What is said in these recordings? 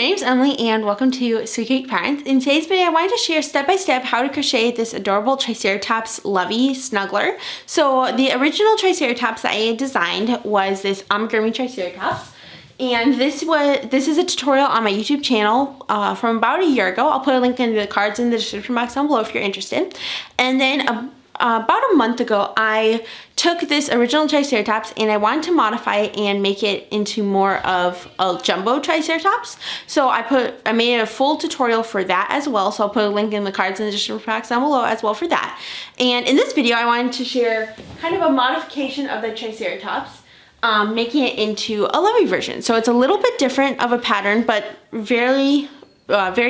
my name is Emily and welcome to Sweet Cake Patterns. In today's video, I wanted to share step-by-step how to crochet this adorable Triceratops Lovey snuggler. So the original Triceratops that I designed was this amigurumi Triceratops. And this is a tutorial on my YouTube channel from about a year ago. I'll put a link in the cards in the description box down below if you're interested. And then about a month ago, I took this original Triceratops and I wanted to modify it and make it into more of a jumbo Triceratops. So I made a full tutorial for that as well. So I'll put a link in the cards in the description box down below as well for that. And in this video, I wanted to share kind of a modification of the Triceratops, making it into a Lovey version. So it's a little bit different of a pattern, but very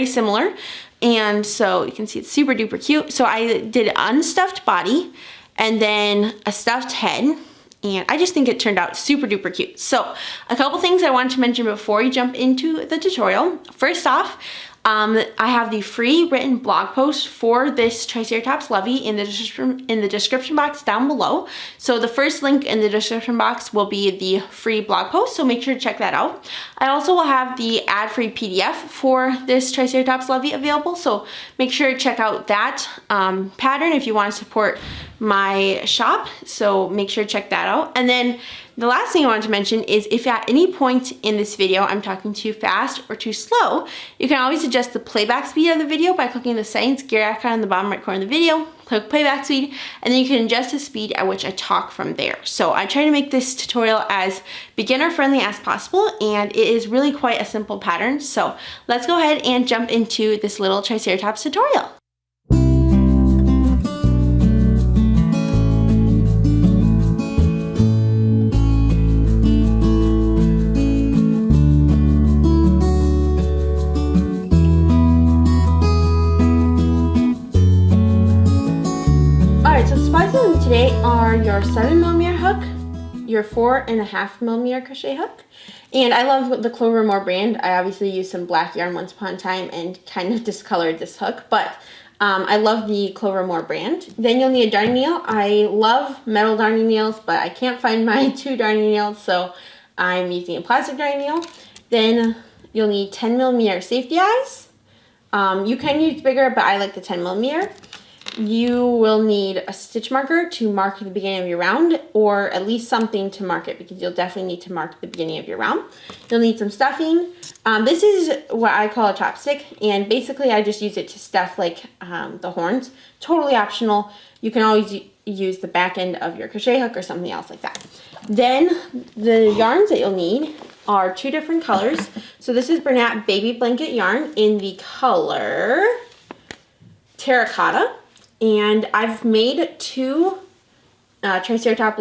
similar. And so you can see it's super duper cute. So I did an unstuffed body and then a stuffed head. And I just think it turned out super duper cute. So a couple things I wanted to mention before we jump into the tutorial. First off, I have the free written blog post for this Triceratops Lovey in the description box down below. So the first link in the description box will be the free blog post, so make sure to check that out. I also will have the ad-free PDF for this Triceratops Lovey available, so make sure to check out that pattern if you want to support my shop. So make sure to check that out. And then the last thing I wanted to mention is if at any point in this video I'm talking too fast or too slow, you can always adjust the playback speed of the video by clicking the settings gear icon in the bottom right corner of the video, click playback speed, and then you can adjust the speed at which I talk from there. So I try to make this tutorial as beginner friendly as possible, and it is really quite a simple pattern. So let's go ahead and jump into this little Triceratops tutorial. Today are your 7mm hook, your 4.5mm crochet hook, and I love the Clover Moore brand. I obviously used some black yarn once upon a time and kind of discolored this hook, but I love the Clover Moore brand. Then you'll need a darning needle. I love metal darning needles, but I can't find my 2 darning needles, so I'm using a plastic darning needle. Then you'll need 10mm safety eyes. You can use bigger, but I like the 10mm. You will need a stitch marker to mark the beginning of your round, or at least something to mark it, because you'll definitely need to mark the beginning of your round. You'll need some stuffing. This is what I call a chopstick, and basically I just use it to stuff like the horns. Totally optional. You can always use the back end of your crochet hook or something else like that. Then the yarns that you'll need are 2 different colors. So this is Bernat Baby Blanket yarn in the color Terracotta. And I've made 2 Triceratops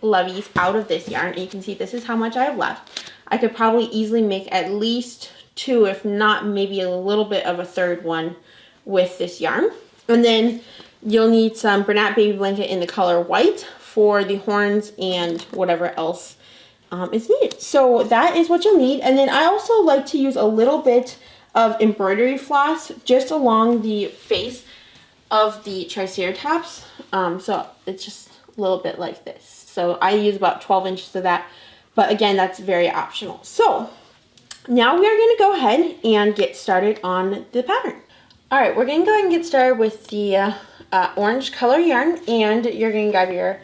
Loveys out of this yarn. And you can see this is how much I have left. I could probably easily make at least 2, if not maybe a little bit of a third one with this yarn. And then you'll need some Bernat Baby Blanket in the color white for the horns and whatever else is needed. So that is what you'll need. And then I also like to use a little bit of embroidery floss just along the face of the Triceratops. So it's just a little bit like this. So I use about 12 inches of that, but again, that's very optional. So now we are going to go ahead and get started on the pattern. All right, we're going to go ahead and get started with the orange color yarn, and you're going to grab your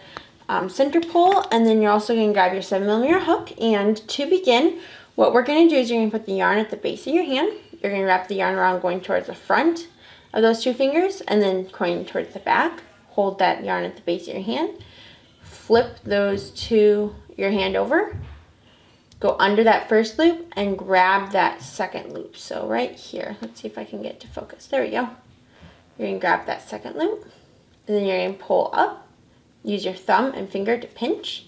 center pole, and then you're also going to grab your 7mm hook. And to begin, what we're going to do is you're going to put the yarn at the base of your hand. You're going to wrap the yarn around going towards the front of those 2 fingers and then going towards the back. Hold that yarn at the base of your hand. Flip those to your hand over. Go under that first loop and grab that second loop. So right here, let's see if I can get it to focus. There we go. You're going to grab that second loop, and then you're going to pull up. Use your thumb and finger to pinch.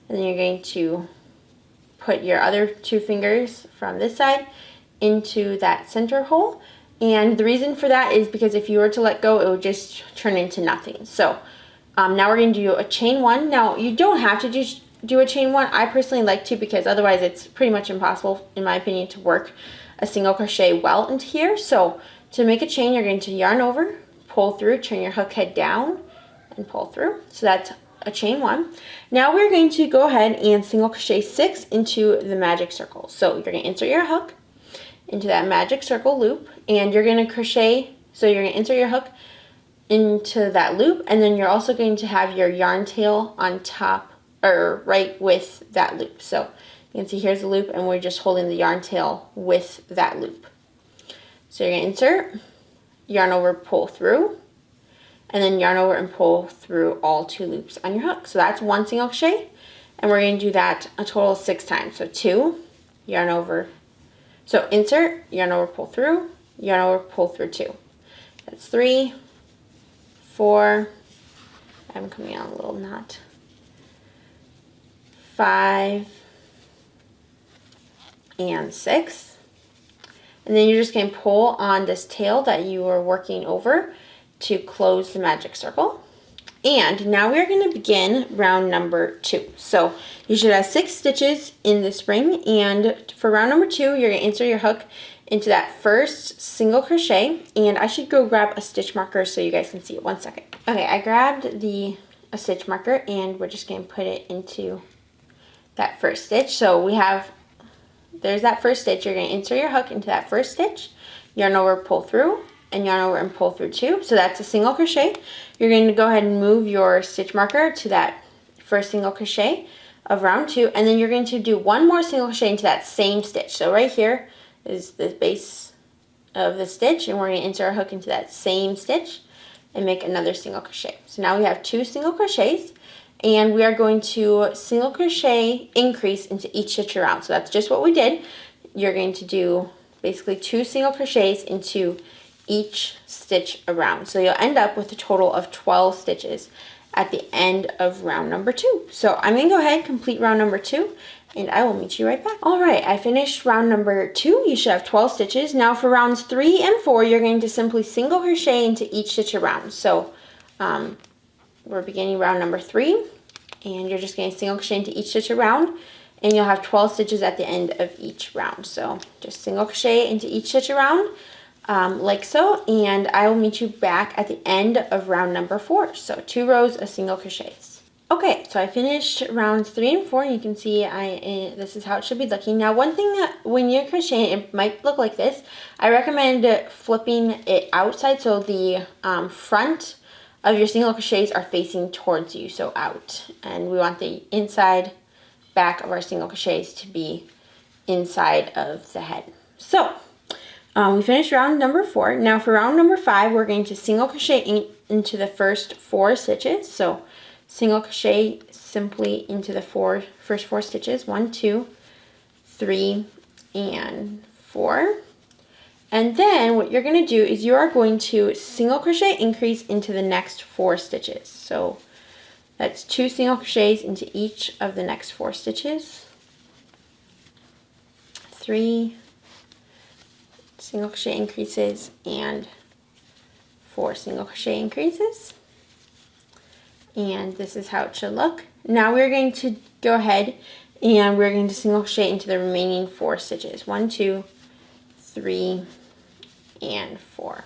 And then you're going to put your other 2 fingers from this side into that center hole. And the reason for that is because if you were to let go, it would just turn into nothing. So now we're going to do a chain 1. Now you don't have to just do a chain 1. I personally like to, because otherwise it's pretty much impossible, in my opinion, to work a single crochet well into here. So to make a chain, you're going to yarn over, pull through, turn your hook head down, and pull through. So that's a chain 1. Now we're going to go ahead and single crochet 6 into the magic circle. So you're going to insert your hook into that magic circle loop, and you're going to crochet, so you're going to insert your hook into that loop, and then you're also going to have your yarn tail on top, or right with that loop. So you can see here's the loop, and we're just holding the yarn tail with that loop. So you're going to insert, yarn over, pull through, and then yarn over and pull through all 2 loops on your hook. So that's 1 single crochet, and we're going to do that a total of 6 times. So 2, yarn over, so insert, yarn over, pull through, yarn over, pull through 2. That's 3, 4, I'm coming on a little knot, 5, and 6. And then you're just going to pull on this tail that you are working over to close the magic circle. And now we're going to begin round number 2. So you should have 6 stitches in this ring, and for round number 2 you're going to insert your hook into that first single crochet, and I should go grab a stitch marker so you guys can see it. 1 second. Okay, I grabbed a stitch marker, and we're just going to put it into that first stitch. So we have, there's that first stitch. You're going to insert your hook into that first stitch, yarn over, pull through, and yarn over and pull through 2. So that's a single crochet. You're going to go ahead and move your stitch marker to that first single crochet of round 2, and then you're going to do 1 more single crochet into that same stitch. So right here is the base of the stitch, and we're going to insert our hook into that same stitch and make another single crochet. So now we have 2 single crochets, and we are going to single crochet increase into each stitch around. So that's just what we did. You're going to do basically 2 single crochets into each stitch around. So you'll end up with a total of 12 stitches at the end of round number 2. So I'm going to go ahead and complete round number 2, and I will meet you right back. All right, I finished round number 2. You should have 12 stitches. Now for rounds 3 and 4, you're going to simply single crochet into each stitch around. So we're beginning round number 3, and you're just going to single crochet into each stitch around, and you'll have 12 stitches at the end of each round. So just single crochet into each stitch around, like so, and I will meet you back at the end of round number 4. So 2 rows of single crochets. Okay, so I finished rounds 3 and 4, and you can see this is how it should be looking. Now, one thing that when you're crocheting, it might look like this. I recommend flipping it outside so the front of your single crochets are facing towards you, so out. And we want the inside back of our single crochets to be inside of the head. So we finished round number 4. Now for round number 5, we're going to single crochet into the first 4 stitches. So single crochet simply into the first 4 stitches. 1, 2, 3, and 4. And then what you're going to do is you are going to single crochet increase into the next 4 stitches. So that's 2 single crochets into each of the next 4 stitches. 3 single crochet increases and 4 single crochet increases. And this is how it should look. Now we're going to go ahead and we're going to single crochet into the remaining 4 stitches. 1, 2, 3, and 4.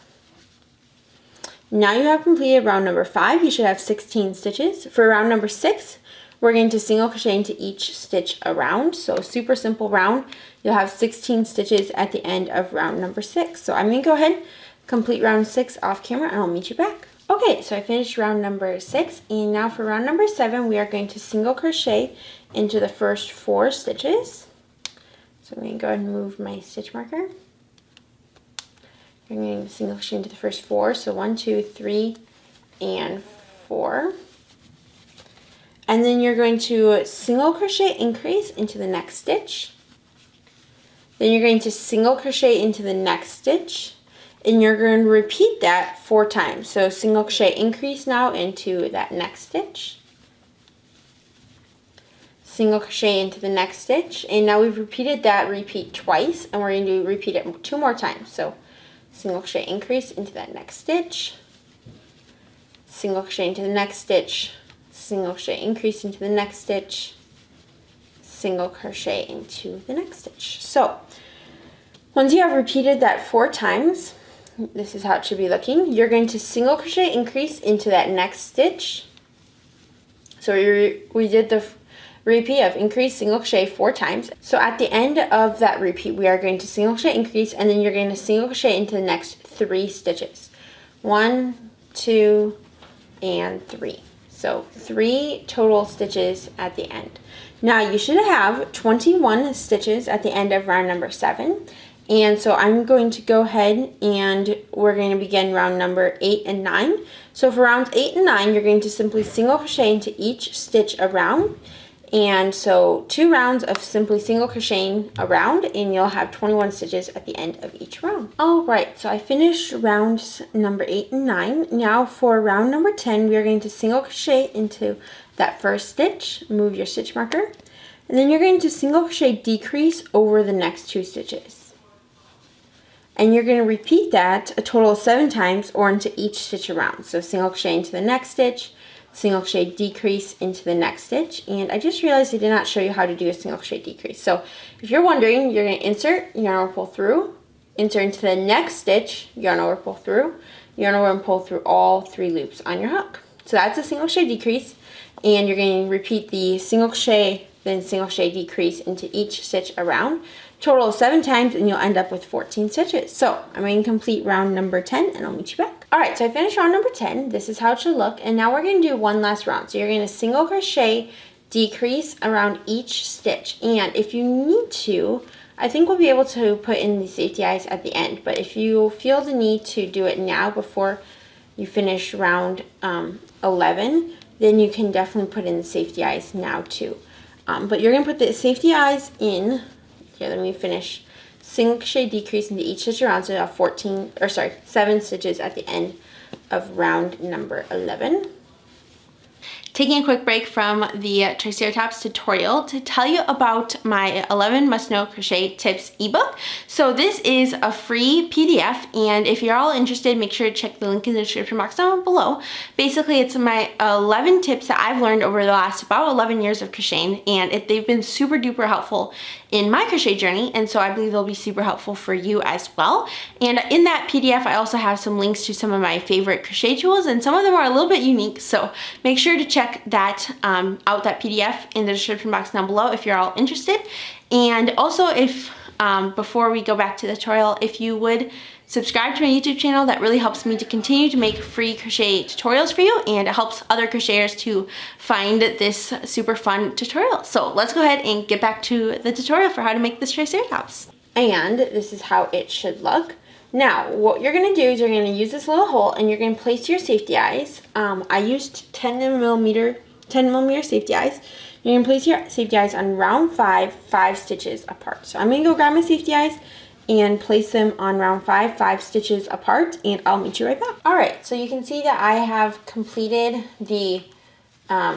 Now you have completed round number 5. You should have 16 stitches. For round number 6, we're going to single crochet into each stitch around. So super simple round. You'll have 16 stitches at the end of round number 6. So I'm going to go ahead, complete round 6 off camera, and I'll meet you back. Okay, so I finished round number 6, and now for round number 7, we are going to single crochet into the first 4 stitches. So I'm going to go ahead and move my stitch marker. I'm going to single crochet into the first 4, so 1, 2, 3, and 4. And then you're going to single crochet increase into the next stitch. Then you're going to single crochet into the next stitch, and you're going to repeat that 4 times. So single crochet increase now into that next stitch. Single crochet into the next stitch, and now we've repeated that repeat twice, and we're going to repeat it 2 more times. So single crochet increase into that next stitch, single crochet into the next stitch, single crochet increase into the next stitch, single crochet into the next stitch. So once you have repeated that 4 times, this is how it should be looking. You're going to single crochet increase into that next stitch, So we did the repeat of increase single crochet 4 times. So at the end of that repeat, we are going to single crochet increase, and then you're going to single crochet into the next 3 stitches. 1, 2, and 3. So 3 total stitches at the end. Now you should have 21 stitches at the end of round number 7. And so I'm going to go ahead and we're going to begin round number 8 and 9. So for rounds 8 and 9, you're going to simply single crochet into each stitch around. And so 2 rounds of simply single crocheting around, and you'll have 21 stitches at the end of each round. Alright, so I finished rounds number 8 and 9. Now for round number 10, we are going to single crochet into that first stitch, move your stitch marker, and then you're going to single crochet decrease over the next 2 stitches. And you're going to repeat that a total of 7 times or into each stitch around. So single crochet into the next stitch, single crochet decrease into the next stitch. And I just realized I did not show you how to do a single crochet decrease. So if you're wondering, you're going to insert, yarn over, pull through, insert into the next stitch, yarn over, pull through, yarn over and pull through all 3 loops on your hook. So that's a single crochet decrease, and you're going to repeat the single crochet, then single crochet decrease into each stitch around, total of 7 times, and you'll end up with 14 stitches. So I'm going to complete round number 10, and I'll meet you back. Alright, so I finished round number 10. This is how it should look, and now we're going to do one last round. So you're going to single crochet decrease around each stitch, and if you need to, I think we'll be able to put in the safety eyes at the end, but if you feel the need to do it now before you finish round 11, then you can definitely put in the safety eyes now too. But you're going to put the safety eyes in, here, let me finish, single crochet decrease into each stitch around, so you have 7 stitches at the end of round number 11. Taking a quick break from the Triceratops tutorial to tell you about my 11 must know crochet tips ebook. So this is a free PDF, and if you're all interested, make sure to check the link in the description box down below. Basically, it's my 11 tips that I've learned over the last about 11 years of crocheting, and they've been super duper helpful in my crochet journey, and so I believe they'll be super helpful for you as well. And in that PDF, I also have some links to some of my favorite crochet tools, and some of them are a little bit unique, so make sure to check that out, that PDF, in the description box down below if you're all interested. And also, if before we go back to the tutorial, if you would subscribe to my YouTube channel, that really helps me to continue to make free crochet tutorials for you, and it helps other crocheters to find this super fun tutorial. So let's go ahead and get back to the tutorial for how to make this Triceratops. And this is how it should look. Now, what you're going to do is you're going to use this little hole, and you're going to place your safety eyes. I used 10 millimeter safety eyes. You're going to place your safety eyes on round 5 stitches apart. So I'm going to go grab my safety eyes and place them on round 5 stitches apart, and I'll meet you right back. Alright, so you can see that I have completed the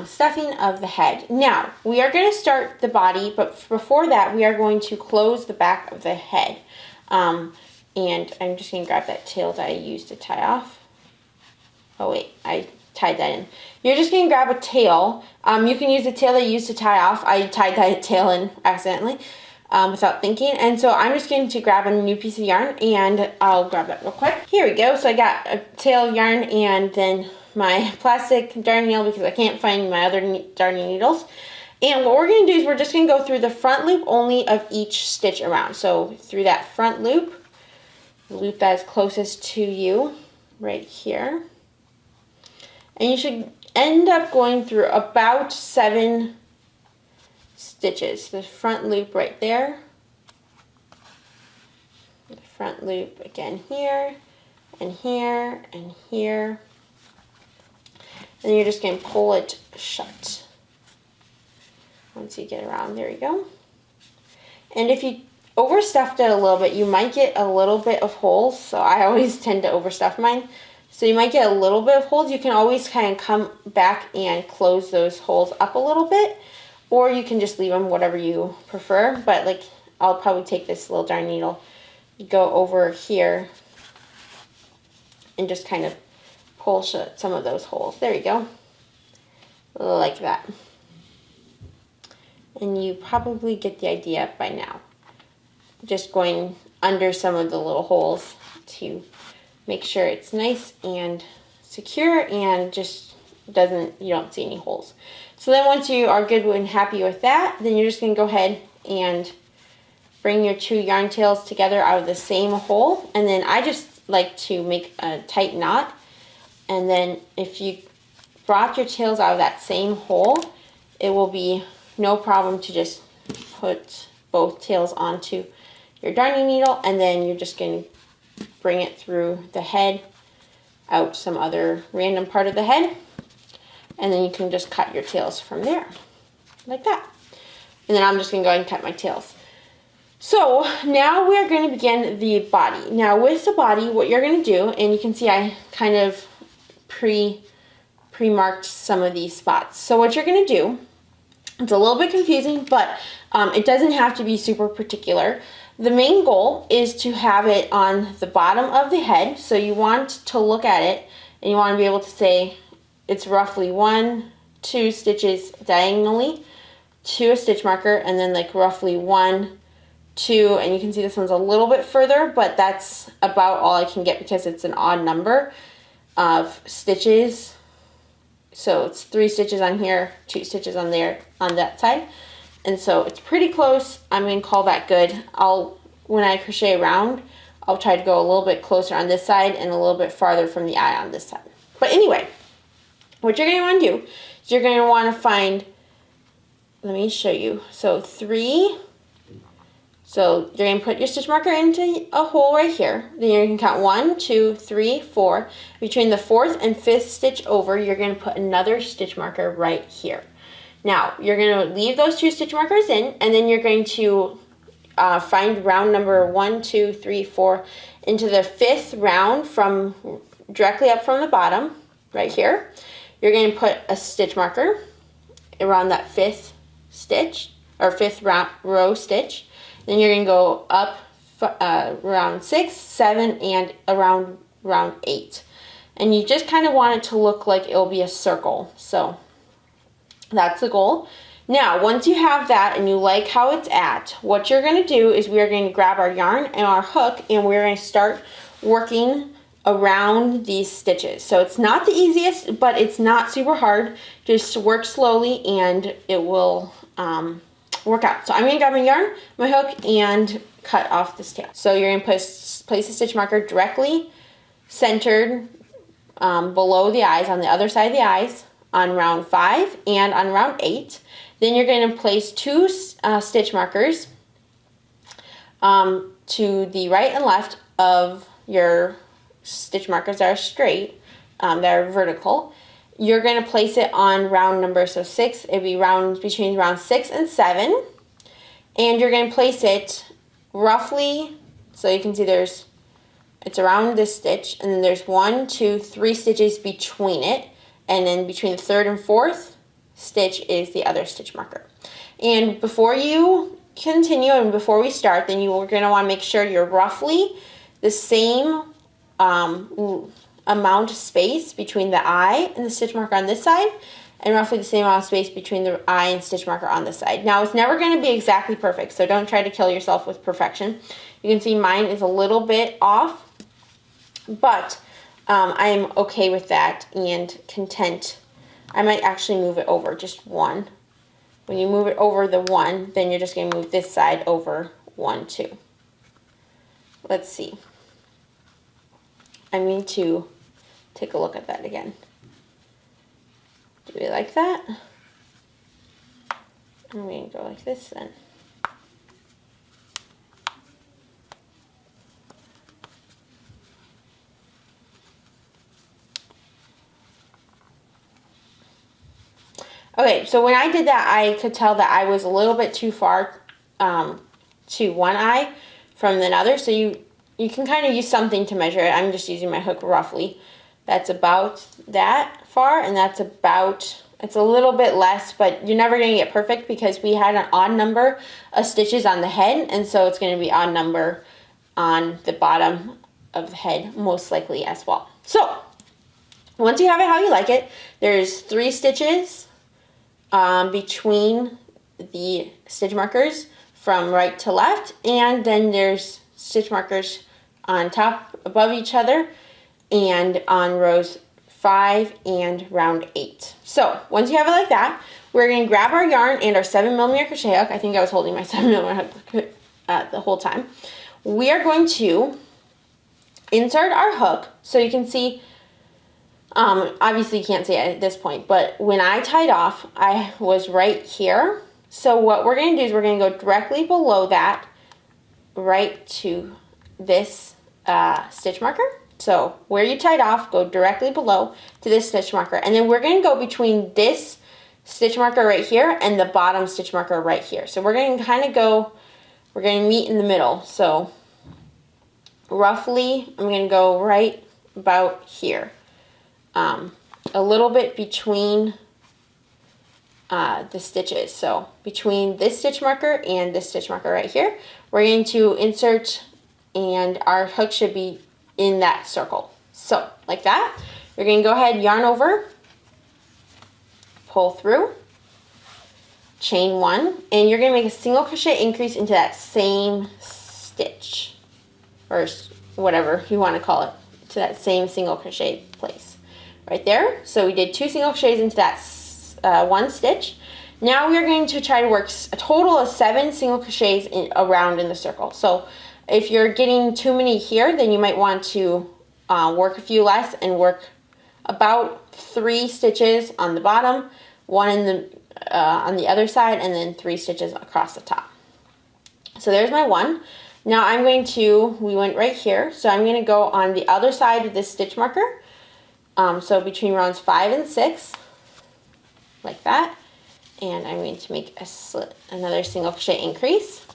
stuffing of the head. Now, we are going to start the body, but before that, we are going to close the back of the head. And I'm just going to grab that tail that I used to tie off. Oh wait, I tied that in. You're just going to grab a tail. You can use the tail that you used to tie off. I tied that tail in accidentally without thinking. And so I'm just going to grab a new piece of yarn, and I'll grab that real quick. Here we go. So I got a tail of yarn and then my plastic darning needle because I can't find my other darning needles. And what we're going to do is we're just going to go through the front loop only of each stitch around. So through that front loop, the loop that is closest to you right here. And you should end up going through about 7 stitches. The front loop right there. The front loop again here, and here, and here. And then you're just going to pull it shut. Once you get around, there you go. And if you overstuffed it a little bit, you might get a little bit of holes. So I always tend to overstuff mine. So you might get a little bit of holes. You can always kind of come back and close those holes up a little bit, or you can just leave them, whatever you prefer. But like, I'll probably take this little darn needle, go over here, and just kind of pull shut some of those holes. There you go. Like that. And you probably get the idea by now. Just going under some of the little holes to make sure it's nice and secure and just you don't see any holes. So then once you are good and happy with that, then you're just going to go ahead and bring your 2 yarn tails together out of the same hole. And then I just like to make a tight knot. And then if you brought your tails out of that same hole, it will be no problem to just put both tails onto your darning needle, and then you're just going to bring it through the head, out some other random part of the head, and then you can just cut your tails from there, like that. And then I'm just going to go ahead and cut my tails. So now we're going to begin the body. Now with the body, what you're going to do, and you can see I kind of pre-marked some of these spots. So what you're going to do, it's a little bit confusing, but it doesn't have to be super particular. The main goal is to have it on the bottom of the head. So you want to look at it and you want to be able to say it's roughly 1, 2 stitches diagonally to a stitch marker, and then like roughly 1, 2, and you can see this one's a little bit further, but that's about all I can get because it's an odd number of stitches. So it's 3 stitches on here, 2 stitches on there, on that side. And so it's pretty close. I'm going to call that good. When I crochet around, I'll try to go a little bit closer on this side and a little bit farther from the eye on this side. But anyway, what you're going to want to do is you're going to want to find, let me show you. So 3, so you're going to put your stitch marker into a hole right here. Then you're going to count 1, 2, 3, 4. Between the 4th and 5th stitch over, you're going to put another stitch marker right here. Now, you're going to leave those 2 stitch markers in, and then you're going to find round number 1, 2, 3, 4 into the 5th round from directly up from the bottom, right here. You're going to put a stitch marker around that 5th stitch, or 5th row stitch. Then you're going to go up around 6, 7, and around round 8. And you just kind of want it to look like it'll be a circle. So that's the goal. Now, once you have that and you like how it's at, what you're going to do is we're going to grab our yarn and our hook, and we're going to start working around these stitches. So it's not the easiest, but it's not super hard. Just work slowly and it will work out. So I'm going to grab my yarn, my hook, and cut off this tail. So you're going to place a stitch marker directly centered below the eyes, on the other side of the eyes, on round 5 and on round 8. Then you're going to place 2 stitch markers to the right and left of your stitch markers that are straight, that are vertical. You're going to place it on round number, so 6, it'd be between round 6 and 7. And you're going to place it roughly, so you can see it's around this stitch, and then there's 1, 2, 3 stitches between it. And then between the 3rd and 4th stitch is the other stitch marker. And before you continue and before we start, then you're going to want to make sure you're roughly the same amount of space between the eye and the stitch marker on this side, and roughly the same amount of space between the eye and stitch marker on this side. Now, it's never going to be exactly perfect, so don't try to kill yourself with perfection. You can see mine is a little bit off, but I'm okay with that and content. I might actually move it over just 1. When you move it over the 1, then you're just going to move this side over 1, 2. Let's see. I'm going to take a look at that again. Do we like that? I'm going to go like this then. Okay, so when I did that, I could tell that I was a little bit too far to one eye from another. So you can kind of use something to measure it. I'm just using my hook roughly. That's about that far, and that's about, it's a little bit less, but you're never going to get perfect because we had an odd number of stitches on the head, and so it's going to be odd number on the bottom of the head most likely as well. So once you have it how you like it, there's 3 stitches between the stitch markers from right to left, and then there's stitch markers on top above each other and on rows 5, and round 8. So once you have it like that, we're going to grab our yarn and our 7mm crochet hook. I think I was holding my 7mm hook the whole time. We are going to insert our hook, so you can see, obviously you can't see it at this point, but when I tied off, I was right here. So what we're going to do is we're going to go directly below that, right to this stitch marker. So where you tied off, go directly below to this stitch marker. And then we're going to go between this stitch marker right here and the bottom stitch marker right here. So we're going to kind of go, we're going to meet in the middle. So roughly, I'm going to go right about here. A little bit between the stitches. So between this stitch marker and this stitch marker right here, we're going to insert, and our hook should be in that circle. So like that, you're going to go ahead, yarn over, pull through, chain 1, and you're going to make a single crochet increase into that same stitch, or whatever you want to call it, to that same single crochet place right there. So we did 2 single crochets into that one stitch. Now we are going to try to work a total of 7 single crochets around in the circle. So if you're getting too many here, then you might want to work a few less and work about 3 stitches on the bottom, 1 in the on the other side, and then 3 stitches across the top. So there's my 1. Now I'm going to, we went right here, so I'm going to go on the other side of this stitch marker. So between rounds 5 and 6, like that, and I'm going to make another single crochet increase.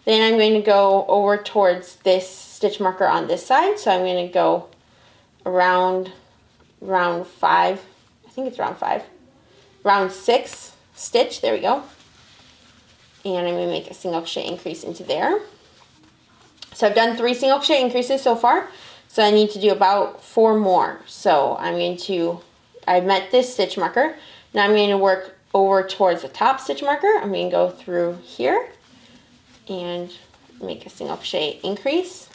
Then I'm going to go over towards this stitch marker on this side. So I'm going to go around round 5, I think it's round 5, round 6 stitch, there we go. And I'm going to make a single crochet increase into there. So I've done 3 single crochet increases so far. So I need to do about 4 more. So I'm going to, I've met this stitch marker. Now I'm going to work over towards the top stitch marker. I'm going to go through here and make a single crochet increase.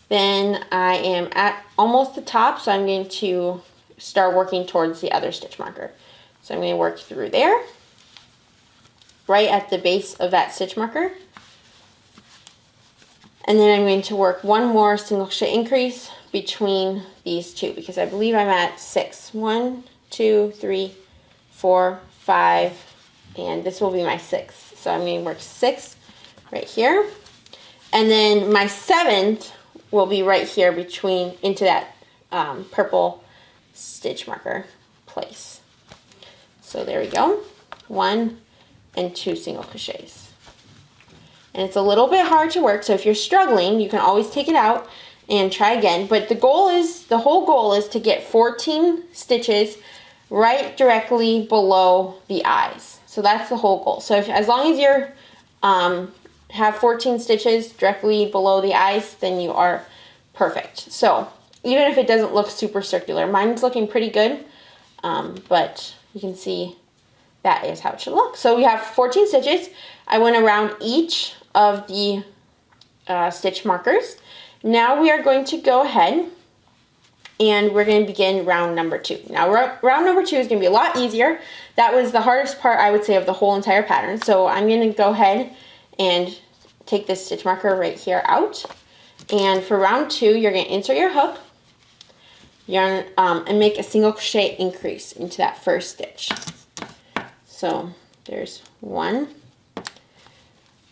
Then I am at almost the top, so I'm going to start working towards the other stitch marker. So I'm going to work through there, right at the base of that stitch marker. And then I'm going to work 1 more single crochet increase between these 2, because I believe I'm at 6. 1, 2, 3, 4, 5, and this will be my 6th. So I'm going to work 6 right here. And then my 7th will be right here between, into that purple stitch marker place. So there we go. 1 and 2 single crochets. And it's a little bit hard to work, so if you're struggling, you can always take it out and try again. But the whole goal is to get 14 stitches right directly below the eyes. So that's the whole goal. So as long as you're have 14 stitches directly below the eyes, then you are perfect. So even if it doesn't look super circular, mine's looking pretty good, but you can see that is how it should look. So we have 14 stitches. I went around each of the stitch markers. Now we are going to go ahead and we're going to begin round number 2. Now round number 2 is going to be a lot easier. That was the hardest part, I would say, of the whole entire pattern. So I'm going to go ahead and take this stitch marker right here out. And for round 2, you're going to insert your hook, yarn, and make a single crochet increase into that first stitch. So there's 1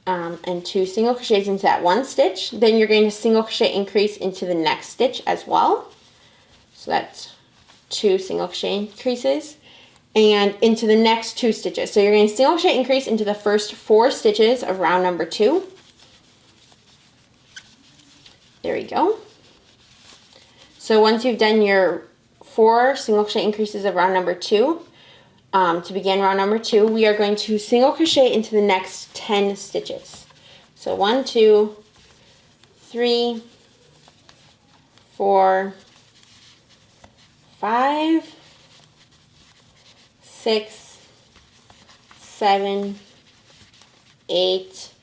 and 2 single crochets into that one stitch. Then you're going to single crochet increase into the next stitch as well. So that's 2 single crochet increases and into the next 2 stitches. So you're going to single crochet increase into the first 4 stitches of round number 2. There we go. So once you've done your 4 single crochet increases of round number 2, to begin round number 2, we are going to single crochet into the next 10 stitches. So 1, 2, 3, 4, 5, 6, 7, 8,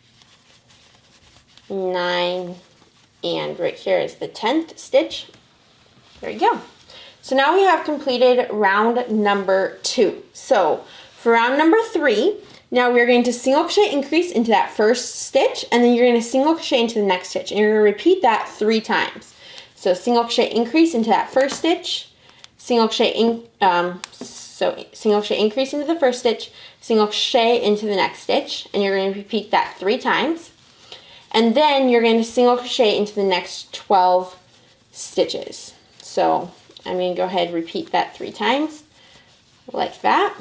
9, and right here is the 10th stitch. There you go. So now we have completed round number 2. So for round number 3, now we're going to single crochet increase into that first stitch, and then you're going to single crochet into the next stitch, and you're going to repeat that 3 times. So single crochet increase into that first stitch, single crochet single crochet increase into the first stitch, single crochet into the next stitch, and you're going to repeat that 3 times. And then you're going to single crochet into the next 12 stitches. So I'm going to go ahead and repeat that 3 times like that.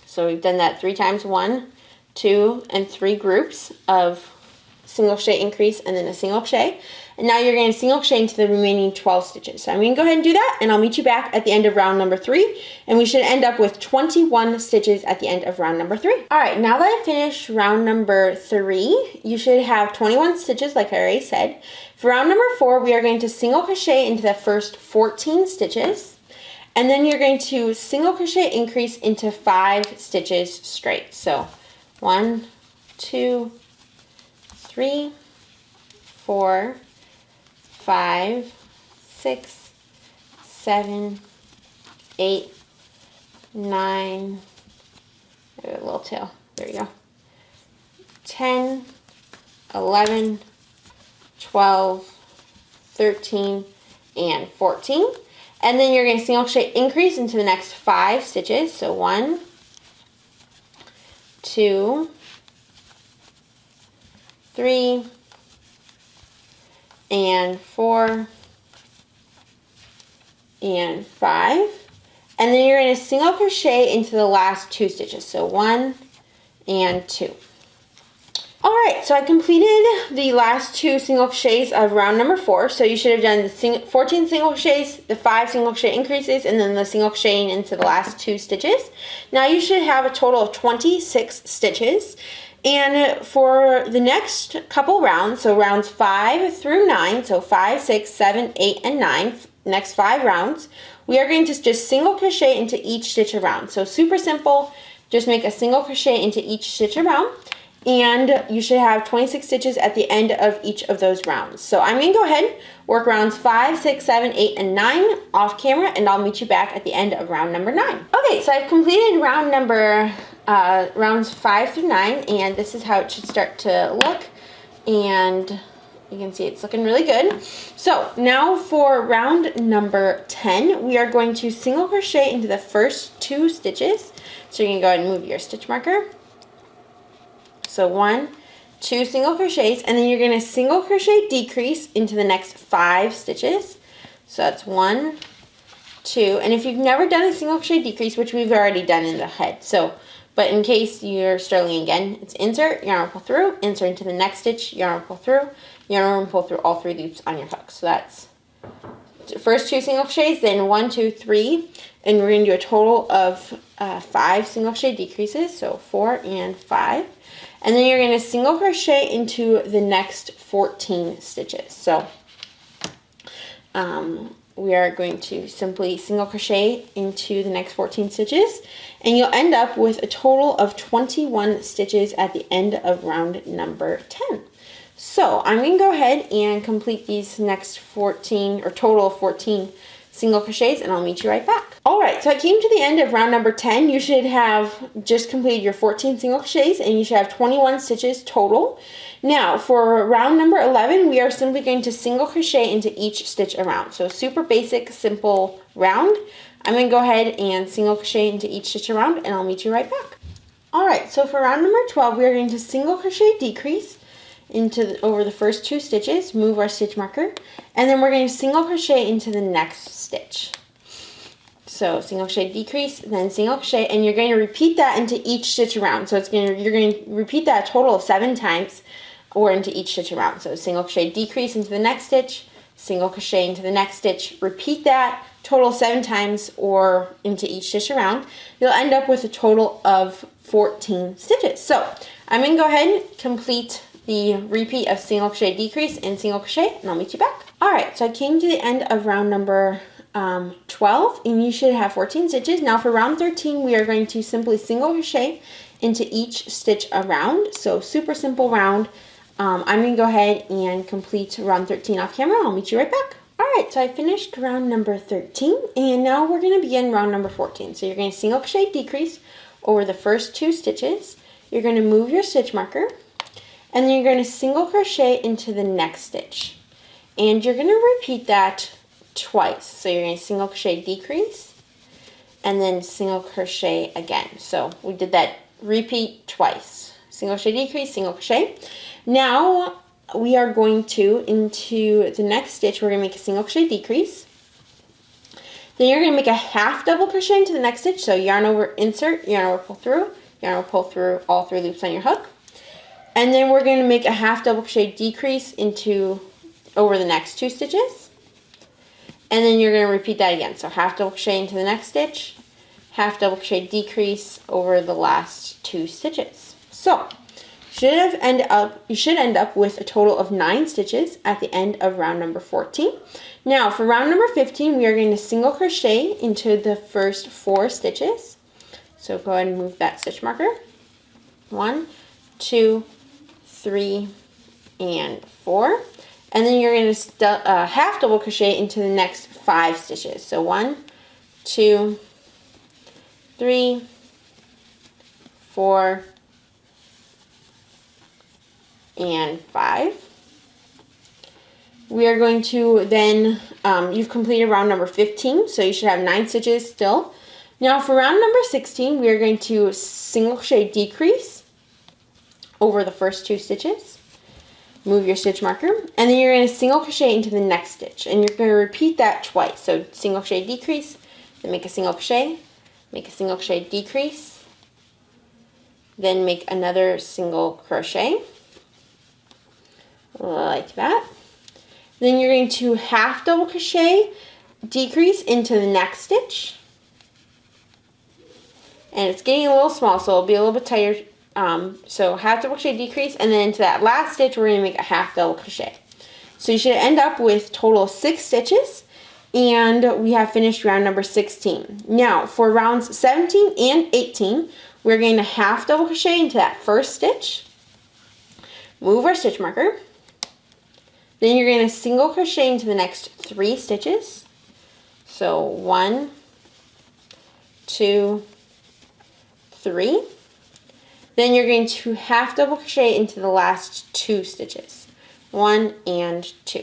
So we've done that 3 times, 1, 2, and 3 groups of single crochet increase and then a single crochet. And now you're going to single crochet into the remaining 12 stitches. So I'm going to go ahead and do that, and I'll meet you back at the end of round number 3, and we should end up with 21 stitches at the end of round number 3. All right, now that I finished round number 3, you should have 21 stitches like I already said. For round number 4, we are going to single crochet into the first 14 stitches, and then you're going to single crochet increase into 5 stitches straight. So 1, 2, 3, 4, 5, 6, 7, 8, 9, a little tail, there you go, 10, 11, 12, 13, and 14. And then you're going to single crochet increase into the next 5 stitches. So 1, 2, 3, and 4, and 5. And then you're going to single crochet into the last 2 stitches. So 1 and 2. Alright, so I completed the last 2 single crochets of round number 4. So you should have done the 14 single crochets, the 5 single crochet increases, and then the single crocheting into the last 2 stitches. Now you should have a total of 26 stitches. And for the next couple rounds, so rounds 5 through 9, so 5, 6, 7, 8, and 9, next 5 rounds, we are going to just single crochet into each stitch around. So super simple, just make a single crochet into each stitch around, and you should have 26 stitches at the end of each of those rounds. So I'm going to go ahead, work rounds 5, 6, 7, 8, and 9 off camera, and I'll meet you back at the end of round number 9. Okay, so I've completed rounds 5 through 9, and this is how it should start to look, and you can see it's looking really good. So now for round number 10, we are going to single crochet into the first 2 stitches. So you're going to go ahead and move your stitch marker. So 1, 2 single crochets, and then you're going to single crochet decrease into the next 5 stitches. So that's 1, 2, and if you've never done a single crochet decrease, which we've already done in the head, but in case you're struggling again, it's insert, yarn pull through, insert into the next stitch, yarn pull through all 3 loops on your hook. So that's first 2 single crochets, then 1, 2, 3, and we're going to do a total of 5 single crochet decreases, so 4 and 5. And then you're going to single crochet into the next 14 stitches. So we are going to simply single crochet into the next 14 stitches, and you'll end up with a total of 21 stitches at the end of round number 10. So I'm going to go ahead and complete these next 14, or total of 14 single crochets, and I'll meet you right back. Alright, so I came to the end of round number 10. You should have just completed your 14 single crochets, and you should have 21 stitches total. Now for round number 11, we are simply going to single crochet into each stitch around. So super basic, simple round. I'm going to go ahead and single crochet into each stitch around, and I'll meet you right back. Alright, so for round number 12, we are going to single crochet decrease over the first 2 stitches, move our stitch marker, and then we're going to single crochet into the next stitch. So single crochet decrease, then single crochet, and you're going to repeat that into each stitch around. So you're going to repeat that a total of 7 times, or into each stitch around. So single crochet decrease into the next stitch, single crochet into the next stitch, repeat that total 7 times or into each stitch around. You'll end up with a total of 14 stitches. So I'm going to go ahead and complete the repeat of single crochet decrease and single crochet, and I'll meet you back. Alright, so I came to the end of round number 12, and you should have 14 stitches. Now for round 13, we are going to simply single crochet into each stitch around. So super simple round. I'm going to go ahead and complete round 13 off camera. I'll meet you right back. Alright, Alright, so I finished round number 13, and now we're going to begin round number 14. So you're going to single crochet decrease over the first 2 stitches. You're going to move your stitch marker, and then you're going to single crochet into the next stitch. And you're going to repeat that twice. So you're going to single crochet decrease, and then single crochet again. So we did that repeat twice. Single crochet decrease, single crochet. Now we are going to, into the next stitch, we're going to make a single crochet decrease. Then you're going to make a half double crochet into the next stitch. So yarn over, insert, yarn over, pull through, yarn over, pull through all 3 loops on your hook. And then we're going to make a half double crochet decrease into over the next 2 stitches. And then you're going to repeat that again. So half double crochet into the next stitch, half double crochet decrease over the last 2 stitches. So you should end up with a total of 9 stitches at the end of round number 14. Now for round number 15, we are going to single crochet into the first 4 stitches. So go ahead and move that stitch marker. 1, 2, 3, and 4. And then you're going to half double crochet into the next 5 stitches. So 1, 2, 3, 4, and 5. We are going to then, you've completed round number 15, so you should have 9 stitches still. Now for round number 16, we are going to single crochet decrease over the first 2 stitches. Move your stitch marker, and then you're going to single crochet into the next stitch, and you're going to repeat that twice. So single crochet decrease, then make a single crochet decrease, then make another single crochet, like that. Then you're going to half double crochet decrease into the next stitch, and it's getting a little small, so it'll be a little bit tighter. So half double crochet decrease, and then into that last stitch we're going to make a half double crochet. So you should end up with a total of 6 stitches, and we have finished round number 16. Now for rounds 17 and 18, we're going to half double crochet into that first stitch, move our stitch marker, then you're going to single crochet into the next 3 stitches. So 1, 2, 3. Then you're going to half double crochet into the last 2 stitches, 1 and 2.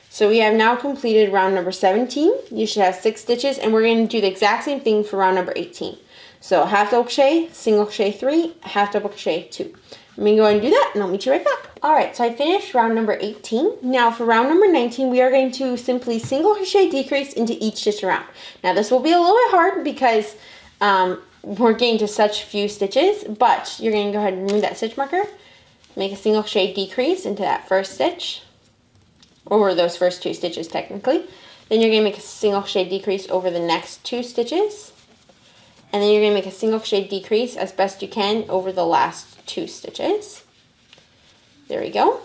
So we have now completed round number 17. You should have 6 stitches, and we're going to do the exact same thing for round number 18. So half double crochet, single crochet 3, half double crochet 2. I'm going to go ahead and do that, and I'll meet you right back. Alright, so I finished round number 18. Now for round number 19, we are going to simply single crochet decrease into each stitch around. Now this will be a little bit hard because we're getting to such few stitches, but you're going to go ahead and remove that stitch marker, make a single crochet decrease into that first stitch, over those first 2 stitches technically. Then you're going to make a single crochet decrease over the next 2 stitches, and then you're going to make a single crochet decrease as best you can over the last 2 stitches. There we go.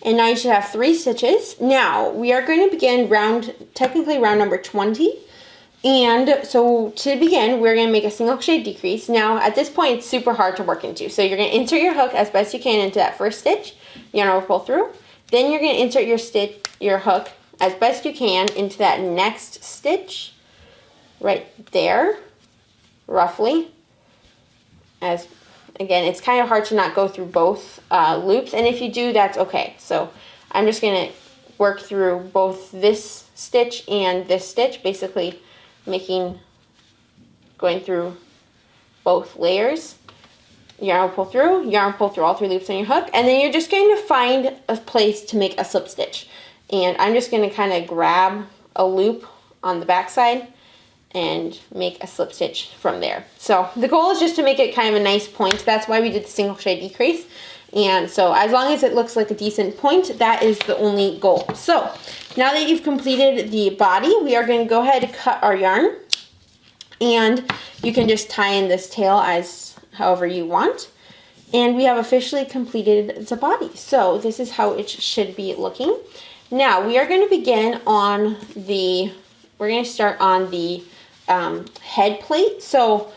And now you should have 3 stitches. Now we are going to begin technically round number 20. And so to begin, we're going to make a single crochet decrease. Now at this point, it's super hard to work into. So you're going to insert your hook as best you can into that first stitch, yarn over, pull through. Then you're going to insert your hook as best you can into that next stitch right there, roughly. As again, it's kind of hard to not go through both loops, and if you do, that's okay. So I'm just going to work through both this stitch and this stitch, basically going through both layers. Yarn pull through all 3 loops on your hook, and then you're just going to find a place to make a slip stitch. And I'm just going to kind of grab a loop on the back side and make a slip stitch from there. So the goal is just to make it kind of a nice point. That's why we did the single crochet decrease. And so as long as it looks like a decent point, that is the only goal. So now that you've completed the body, we are going to go ahead and cut our yarn. And you can just tie in this tail as however you want. And we have officially completed the body. So this is how it should be looking. Now we are going to begin on we're going to start on the head plate. So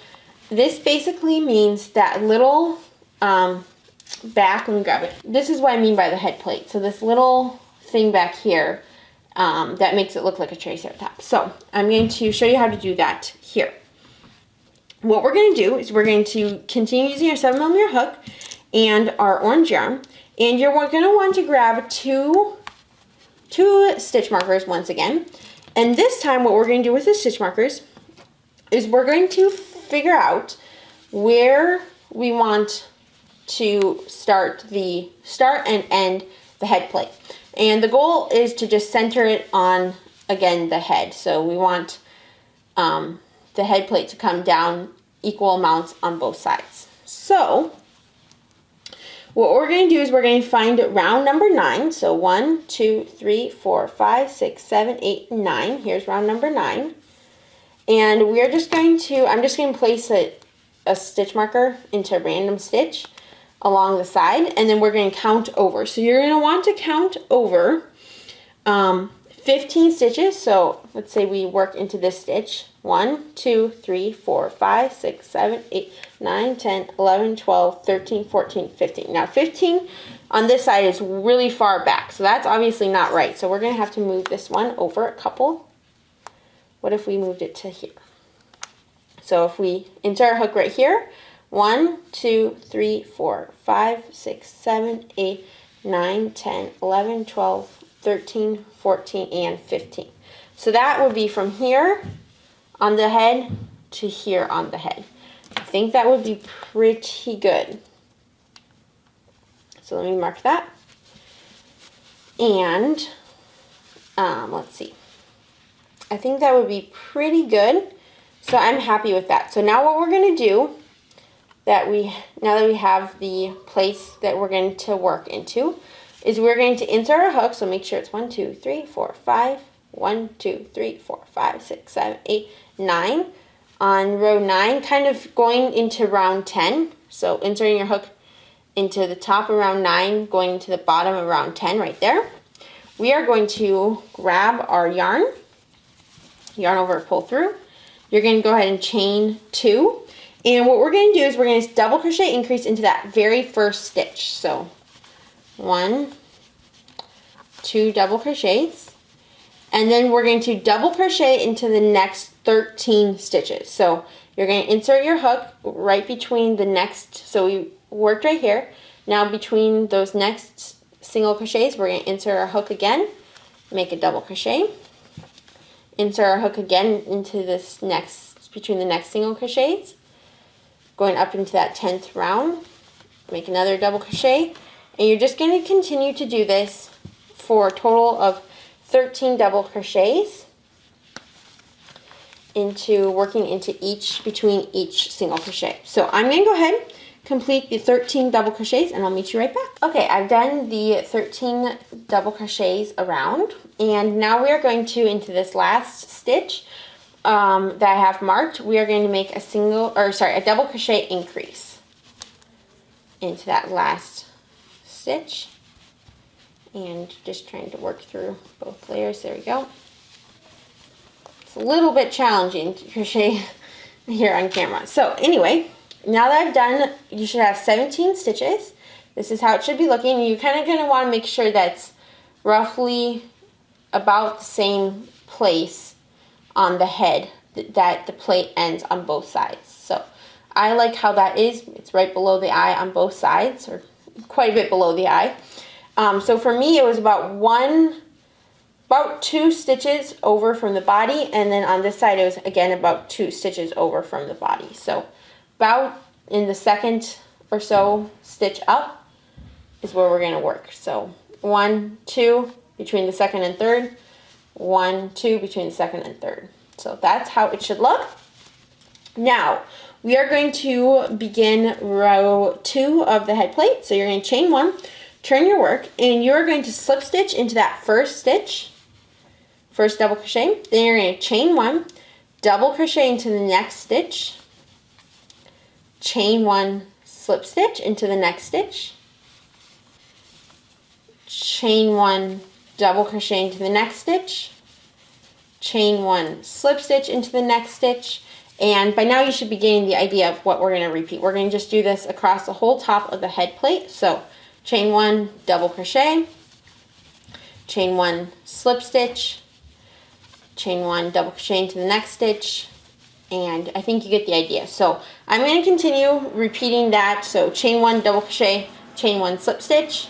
this basically means that little back, let me grab it. This is what I mean by the head plate. So this little thing back here that makes it look like a Triceratops. So I'm going to show you how to do that here. What we're going to do is we're going to continue using our 7mm hook and our orange yarn, and you're going to want to grab two stitch markers once again. And this time what we're going to do with the stitch markers is we're going to figure out where we want to start and end the head plate. And the goal is to just center it on, again, the head. So we want the head plate to come down equal amounts on both sides. So what we're going to do is we're going to find round number 9. So 1, 2, 3, 4, 5, 6, 7, 8, 9. Here's round number 9. And we're just going to, I'm just going to place a stitch marker into a random stitch along the side, and then we're going to count over. So you're going to want to count over 15 stitches. So let's say we work into this stitch. 1, 2, 3, 4, 5, 6, 7, 8, 9, 10, 11, 12, 13, 14, 15. Now 15 on this side is really far back, so that's obviously not right. So we're going to have to move this one over a couple. What if we moved it to here? So if we insert our hook right here, 1, 2, 3, 4, 5, 6, 7, 8, 9, 10, 11, 12, 13, 14, and 15. So that would be from here on the head to here on the head. I think that would be pretty good. So let me mark that. And let's see. I think that would be pretty good. So I'm happy with that. So now what we're going to do, now that we have the place that we're going to work into, is we're going to insert our hook. So make sure it's 1, 2, 3, 4, 5, 1, 2, 3, 4, 5, 6, 7, 8, 9. On row 9, kind of going into round 10. So inserting your hook into the top of round 9, going into the bottom of round 10 right there. We are going to grab our yarn over, pull through. You're going to go ahead and chain 2. And what we're going to do is we're going to double crochet increase into that very first stitch. So 1, 2 double crochets. And then we're going to double crochet into the next 13 stitches. So you're going to insert your hook right between the next, so we worked right here. Now between those next single crochets, we're going to insert our hook again, make a double crochet. Insert our hook again into this between the next single crochets, going up into that 10th round, make another double crochet, and you're just going to continue to do this for a total of 13 double crochets between each single crochet. So I'm going to go ahead, complete the 13 double crochets, and I'll meet you right back. Okay, I've done the 13 double crochets around, and now we are going to, into this last stitch that I have marked, we are going to make a double crochet increase into that last stitch. And just trying to work through both layers. There we go. It's a little bit challenging to crochet here on camera. So anyway, now that I've done, you should have 17 stitches. This is how it should be looking. You're kind of going to want to make sure that's roughly about the same place on the head that the plate ends on both sides. So I like how that is. It's right below the eye on both sides, or quite a bit below the eye. So for me, it was about 2 stitches over from the body, and then on this side, it was again about 2 stitches over from the body. So about in the second or so stitch up is where we're going to work. So 1, 2 between the second and third, 1, 2 between the second and third. So that's how it should look. Now we are going to begin row 2 of the head plate. So you're going to chain 1. Turn your work, and you're going to slip stitch into that first stitch, first double crochet. Then you're going to chain 1, double crochet into the next stitch, chain 1, slip stitch into the next stitch, chain 1, double crochet into the next stitch, chain 1, slip stitch into the next stitch. And by now you should be getting the idea of what we're going to repeat. We're going to just do this across the whole top of the head plate. So chain 1, double crochet, chain 1, slip stitch, chain 1, double crochet into the next stitch, and I think you get the idea. So I'm going to continue repeating that. So chain 1, double crochet, chain 1, slip stitch,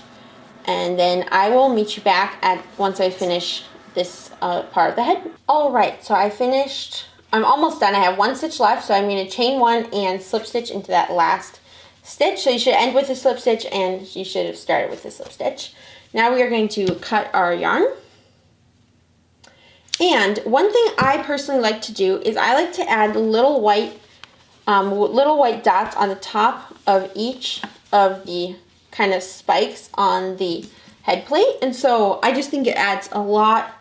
and then I will meet you back at once I finish this part of the head. All right, so I finished. I'm almost done. I have 1 stitch left, so I'm going to chain 1 and slip stitch into that last stitch. So you should end with a slip stitch, and you should have started with a slip stitch. Now we are going to cut our yarn. And one thing I personally like to do is I like to add little white dots on the top of each of the kind of spikes on the head plate. And so I just think it adds a lot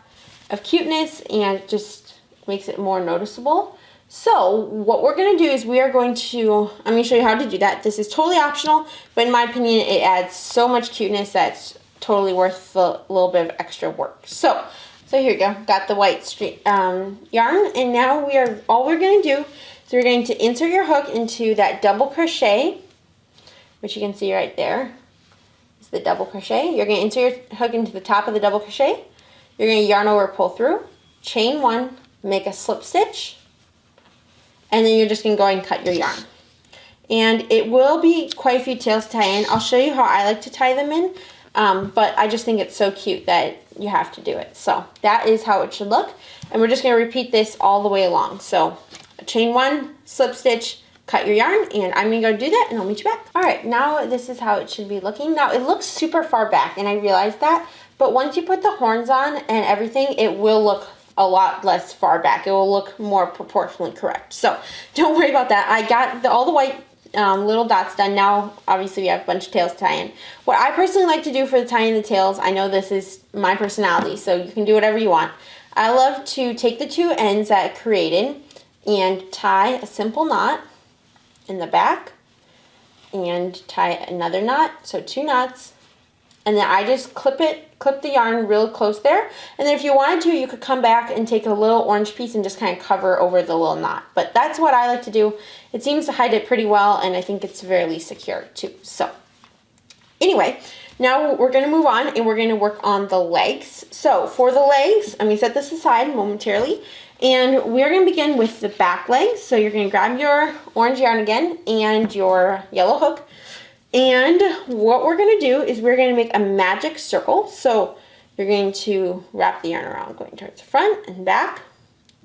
of cuteness and just makes it more noticeable. So what we're going to do is I'm going to show you how to do that. This is totally optional, but in my opinion, it adds so much cuteness that's totally worth the little bit of extra work. So here we go. Got the white yarn, and now all we're going to do is we're going to insert your hook into that double crochet, which you can see right there. It's the double crochet. You're going to insert your hook into the top of the double crochet. You're going to yarn over, pull through, chain 1, make a slip stitch, and then you're just going to go and cut your yarn. And it will be quite a few tails to tie in. I'll show you how I like to tie them in, but I just think it's so cute that you have to do it. So that is how it should look, and we're just going to repeat this all the way along. So chain 1, slip stitch, cut your yarn, and I'm going to go do that, and I'll meet you back. All right, now this is how it should be looking. Now it looks super far back, and I realize that, but once you put the horns on and everything, it will look a lot less far back. It will look more proportionally correct. So don't worry about that. I got all the white little dots done. Now obviously we have a bunch of tails to tie in. What I personally like to do for the tying the tails, I know this is my personality, so you can do whatever you want. I love to take the 2 ends that I created and tie a simple knot in the back and tie another knot, so 2 knots, and then I just clip the yarn real close there. And then if you wanted to, you could come back and take a little orange piece and just kind of cover over the little knot. But that's what I like to do. It seems to hide it pretty well, and I think it's fairly secure too. So anyway, now we're going to move on and we're going to work on the legs. So for the legs, I'm going to set this aside momentarily, and we're going to begin with the back legs. So you're going to grab your orange yarn again and your yellow hook. And what we're going to do is we're going to make a magic circle. So you're going to wrap the yarn around, going towards the front and back,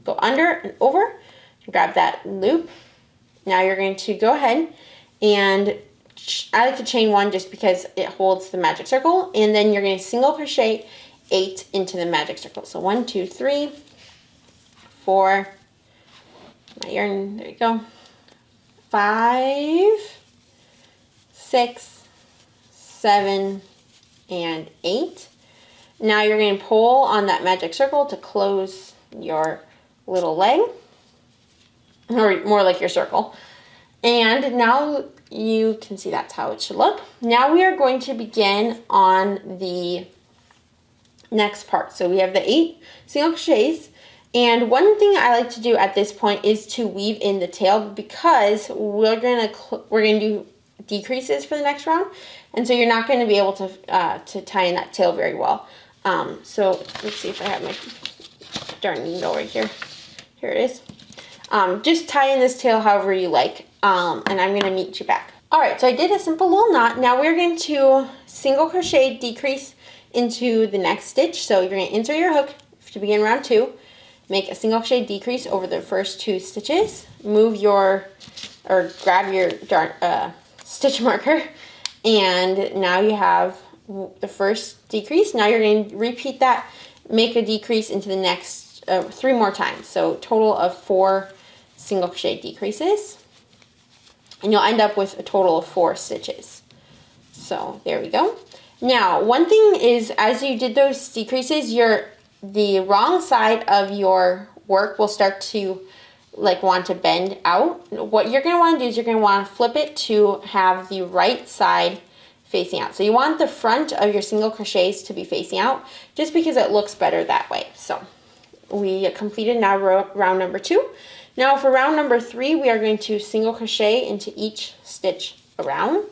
go under and over, grab that loop. Now you're going to go ahead and I like to chain 1 just because it holds the magic circle, and then you're going to single crochet 8 into the magic circle. So 1, 2, 3, 4, my yarn, there you go, 5, 6, 7, and 8. Now you're going to pull on that magic circle to close your little leg, or more like your circle. And now you can see that's how it should look. Now we are going to begin on the next part. So we have the 8 single crochets. And one thing I like to do at this point is to weave in the tail, because we're going to do decreases for the next round, and so you're not going to be able to tie in that tail very well. So let's see if I have my darn needle right here. Here it is. Just tie in this tail however you like, and I'm going to meet you back. All right, so I did a simple little knot. Now we're going to single crochet decrease into the next stitch. So you're going to insert your hook to begin round 2, make a single crochet decrease over the first 2 stitches, grab your stitch marker, and now you have the first decrease. Now you're going to repeat that, make a decrease into the next 3 more times, so total of 4 single crochet decreases, and you'll end up with a total of 4 stitches. So there we go. Now one thing is, as you did those decreases, the wrong side of your work will start to want to bend out. What you're going to want to do is you're going to want to flip it to have the right side facing out. So you want the front of your single crochets to be facing out, just because it looks better that way. So we completed now round number 2. Now for round number 3, we are going to single crochet into each stitch around.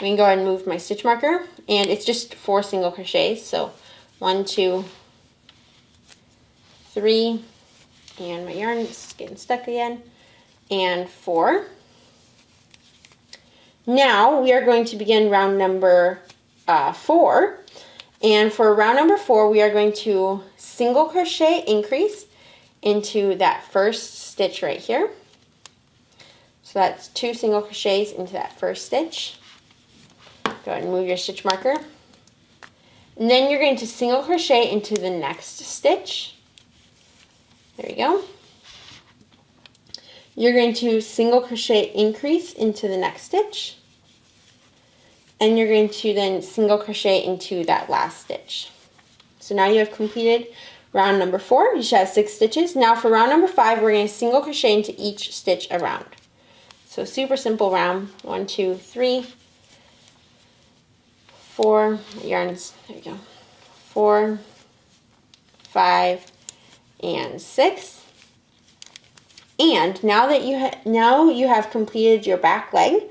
can go ahead and move my stitch marker, and it's just 4 single crochets. So 1, 2, 3, and my yarn is getting stuck again, and 4. Now we are going to begin round number 4, and for round number 4 we are going to single crochet increase into that first stitch right here. So that's 2 single crochets into that first stitch. Go ahead and move your stitch marker. And then you're going to single crochet into the next stitch. There you go. You're going to single crochet increase into the next stitch. And you're going to then single crochet into that last stitch. So now you have completed round number 4. You should have 6 stitches. Now for round number 5, we're going to single crochet into each stitch around. So super simple round. 1, 2, 3, 4 yarns. There you go. 4, 5, and 6. And now that you have completed your back leg,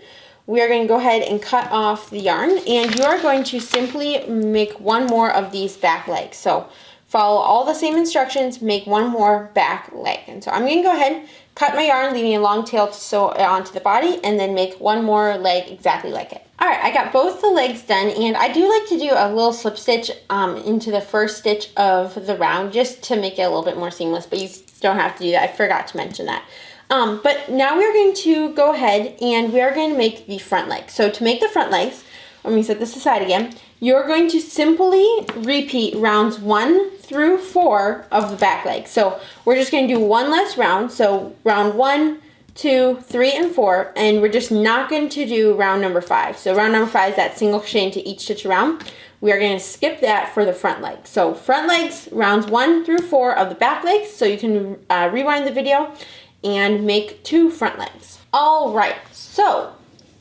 we are going to go ahead and cut off the yarn, and you are going to simply make one more of these back legs. So follow all the same instructions, make one more back leg. And so I'm going to go ahead, cut my yarn, leaving a long tail to sew it onto the body, and then make one more leg exactly like it. All right, I got both the legs done, and I do like to do a little slip stitch into the first stitch of the round just to make it a little bit more seamless, but you don't have to do that. I forgot to mention that. But now we're going to go ahead and we are going to make the front leg. So to make the front legs, let me set this aside again. You're going to simply repeat rounds 1 through 4 of the back leg. So we're just going to do one less round. So round 1, 2, 3, and 4, and we're just not going to do round number 5. So round number 5 is that single crochet into each stitch around. We are going to skip that for the front leg. So front legs, rounds 1 through 4 of the back legs. So you can rewind the video and make 2 front legs. All right, so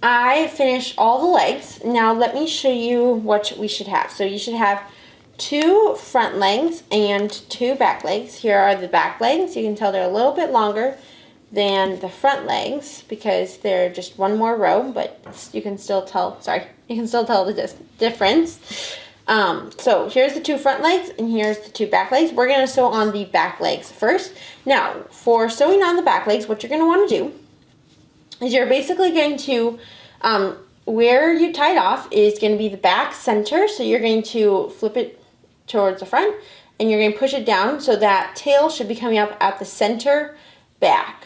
I finished all the legs. Now let me show you what we should have. So you should have 2 front legs and 2 back legs. Here are the back legs. You can tell they're a little bit longer than the front legs because they're just one more row, but you can still tell, you can still tell the difference. So here's the 2 front legs and here's the 2 back legs. We're going to sew on the back legs first. Now, for sewing on the back legs, what you're going to want to do is you're basically going to, where you tied off is going to be the back center. So you're going to flip it towards the front and you're going to push it down so that tail should be coming up at the center back.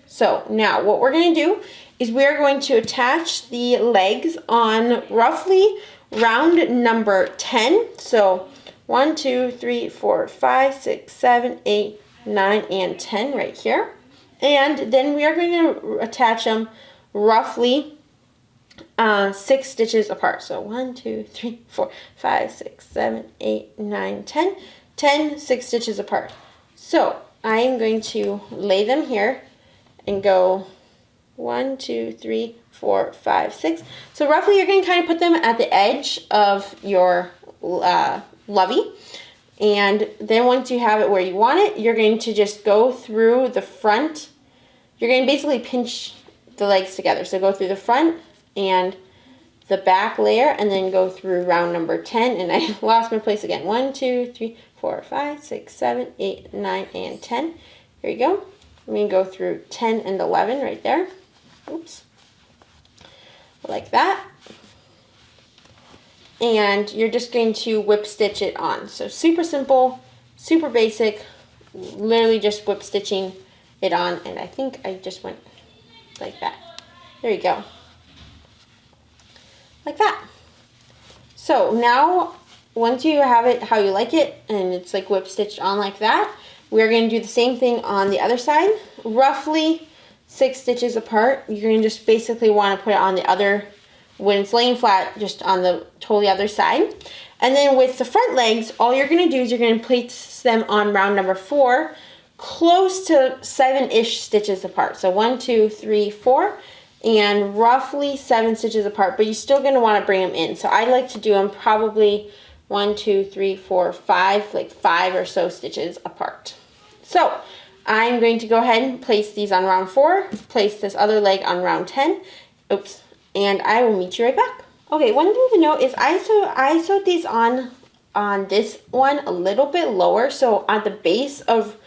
So now what we're going to do is we're going to attach the legs on roughly round number 10. So 1, 2, 3, 4, 5, 6, 7, 8, 9, and 10 right here. And then we are going to attach them roughly 6 stitches apart. So 1, 2, 3, 4, 5, 6, 7, 8, 9, 10. 10, 6 stitches apart. So I am going to lay them here and go 1, 2, 3, 4, 5, 6. So roughly you're going to kind of put them at the edge of your lovey. And then once you have it where you want it, you're going to just go through the front. You're going to basically pinch the legs together. So go through the front and the back layer and then go through round number 10. And I lost my place again. 1, 2, 3, 4, 5, 6, 7, 8, 9, and 10. Here you go. I'm going to go through 10 and 11 right there. Oops. Like that. And you're just going to whip stitch it on. So super simple, super basic, literally just whip stitching it on. And I think I just went like that. There you go. Like that. So now, once you have it how you like it, and it's like whip stitched on like that, we're going to do the same thing on the other side. Roughly 6 stitches apart. You're going to just basically want to put it on the other, when it's laying flat, just on the totally other side. And then with the front legs, all you're going to do is you're going to place them on round number 4, close to 7-ish stitches apart. So 1, 2, 3, 4, and roughly 7 stitches apart, but you're still going to want to bring them in. So I like to do them probably 1, 2, 3, 4, 5, like 5 or so stitches apart. So I'm going to go ahead and place these on round 4, place this other leg on round 10. Oops. And I will meet you right back. Okay, one thing to note is I sewed these on this one a little bit lower, so at the base of,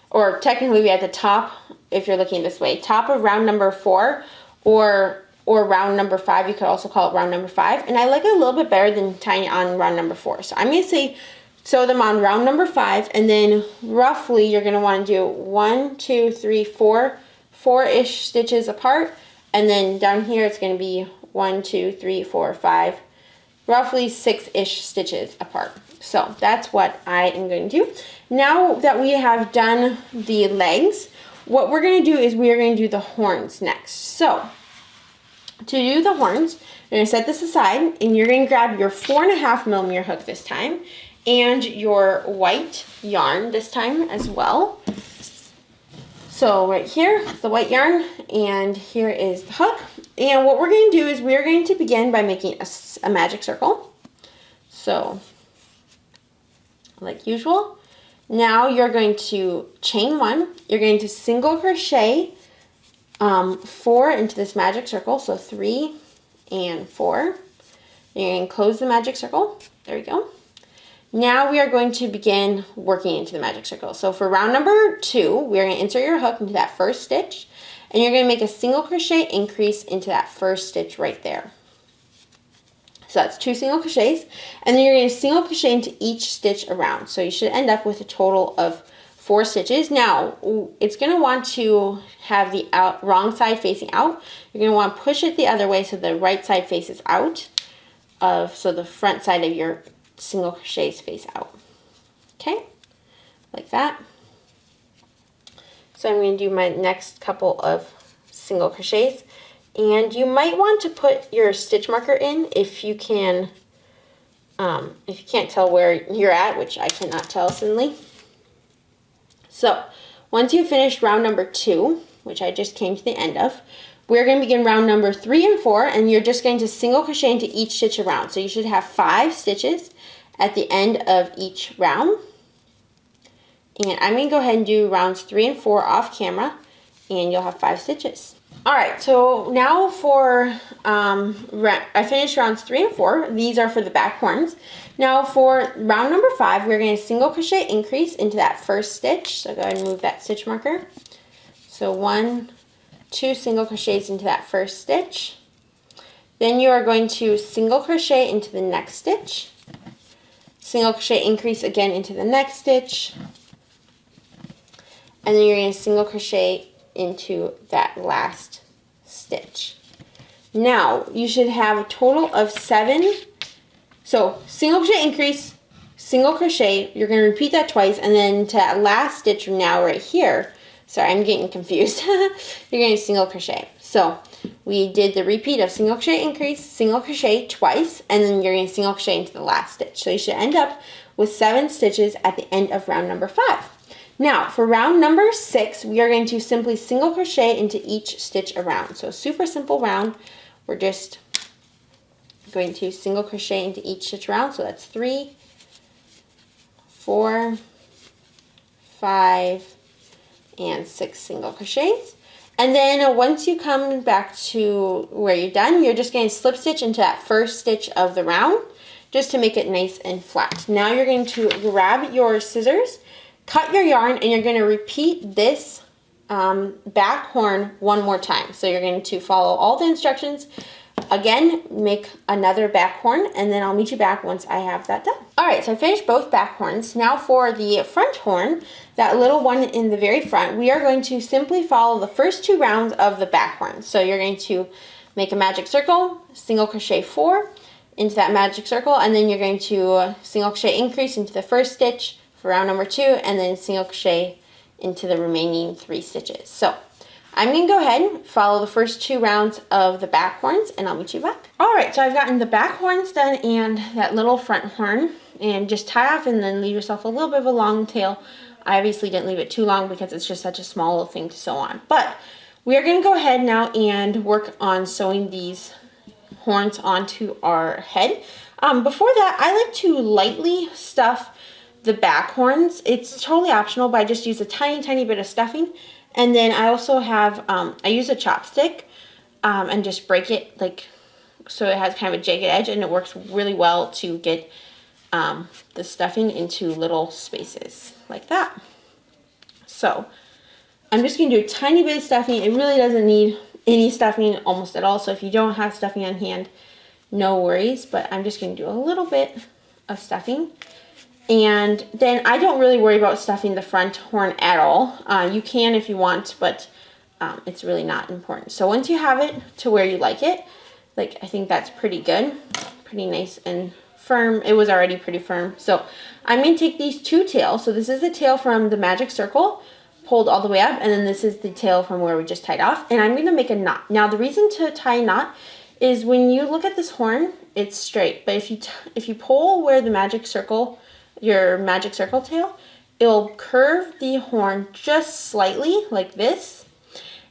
or technically at the top, if you're looking this way, top of round number 4 or round number 5, you could also call it round number 5, and I like it a little bit better than tying it on round number 4. So I'm going to say sew them on round number 5, and then roughly you're going to want to do 1, 2, 3, 4, 4-ish stitches apart, and then down here it's going to be 1, 2, 3, 4, 5, roughly 6-ish stitches apart. So that's what I am going to do. Now that we have done the legs, what we're going to do is we are going to do the horns next. So to do the horns, you're going to set this aside, and you're going to grab your 4.5mm hook this time, and your white yarn this time as well. So right here is the white yarn, and here is the hook. And what we're going to do is we're going to begin by making a magic circle. So, like usual. Now you're going to chain 1. You're going to single crochet 4 into this magic circle. So 3 and 4. You're going to close the magic circle. There we go. Now we are going to begin working into the magic circle. So for round number 2, we're going to insert your hook into that first stitch, and you're going to make a single crochet increase into that first stitch right there. So that's 2 single crochets, and then you're going to single crochet into each stitch around. So you should end up with a total of 4 stitches. Now it's going to want to have the wrong side facing out. You're going to want to push it the other way so the right side faces out, so the front side of your single crochets face out. Okay, like that. So I'm going to do my next couple of single crochets, and you might want to put your stitch marker in if you can, if you can't tell where you're at, which I cannot tell suddenly. So once you finish round number 2, which I just came to the end of, we're going to begin round number 3 and 4, and you're just going to single crochet into each stitch around. So you should have 5 stitches at the end of each round. And I'm going to go ahead and do rounds 3 and 4 off camera, and you'll have 5 stitches. Alright, so now for, I finished rounds 3 and 4. These are for the back horns. Now for round number 5, we're going to single crochet increase into that first stitch. So go ahead and move that stitch marker. So 1, 2 single crochets into that first stitch. Then you are going to single crochet into the next stitch. Single crochet increase again into the next stitch. And then you're going to single crochet into that last stitch. Now you should have a total of 7. So single crochet increase, single crochet, you're going to repeat that twice, and then to that last stitch from now right here, sorry, I'm getting confused, you're going to single crochet. So we did the repeat of single crochet increase, single crochet twice, and then you're going to single crochet into the last stitch. So you should end up with 7 stitches at the end of round number 5. Now for round number 6, we are going to simply single crochet into each stitch around. So super simple round. We're just going to single crochet into each stitch around. So that's 3, 4, 5, and 6 single crochets. And then once you come back to where you're done, you're just going to slip stitch into that first stitch of the round just to make it nice and flat. Now you're going to grab your scissors, cut your yarn, and you're going to repeat this back horn one more time. So you're going to follow all the instructions. Again, make another back horn, and then I'll meet you back once I have that done. Alright, so I finished both back horns. Now for the front horn, that little one in the very front, we are going to simply follow the first 2 rounds of the back horn. So you're going to make a magic circle, single crochet 4 into that magic circle, and then you're going to single crochet increase into the first stitch for round number 2, and then single crochet into the remaining 3 stitches. So I'm going to go ahead and follow the first 2 rounds of the back horns, and I'll meet you back. Alright, so I've gotten the back horns done and that little front horn, and just tie off and then leave yourself a little bit of a long tail. I obviously didn't leave it too long because it's just such a small little thing to sew on. But we are going to go ahead now and work on sewing these horns onto our head. Before that, I like to lightly stuff the back horns. It's totally optional, but I just use a tiny bit of stuffing. And then I also have, I use a chopstick and just break it like so it has kind of a jagged edge, and it works really well to get the stuffing into little spaces like that. So I'm just going to do a tiny bit of stuffing. It really doesn't need any stuffing almost at all, so if you don't have stuffing on hand, no worries, but I'm just going to do a little bit of stuffing. And then I don't really worry about stuffing the front horn at all. You can if you want, but it's really not important. So once you have it to where you like it, like I think that's pretty good, pretty nice and firm. It was already pretty firm. So I'm going to take these two tails. So this is the tail from the magic circle pulled all the way up, and then this is the tail from where we just tied off, and I'm going to make a knot. Now the reason to tie a knot is when you look at this horn, it's straight, but if you pull where the magic circle, your magic circle tail, it'll curve the horn just slightly like this.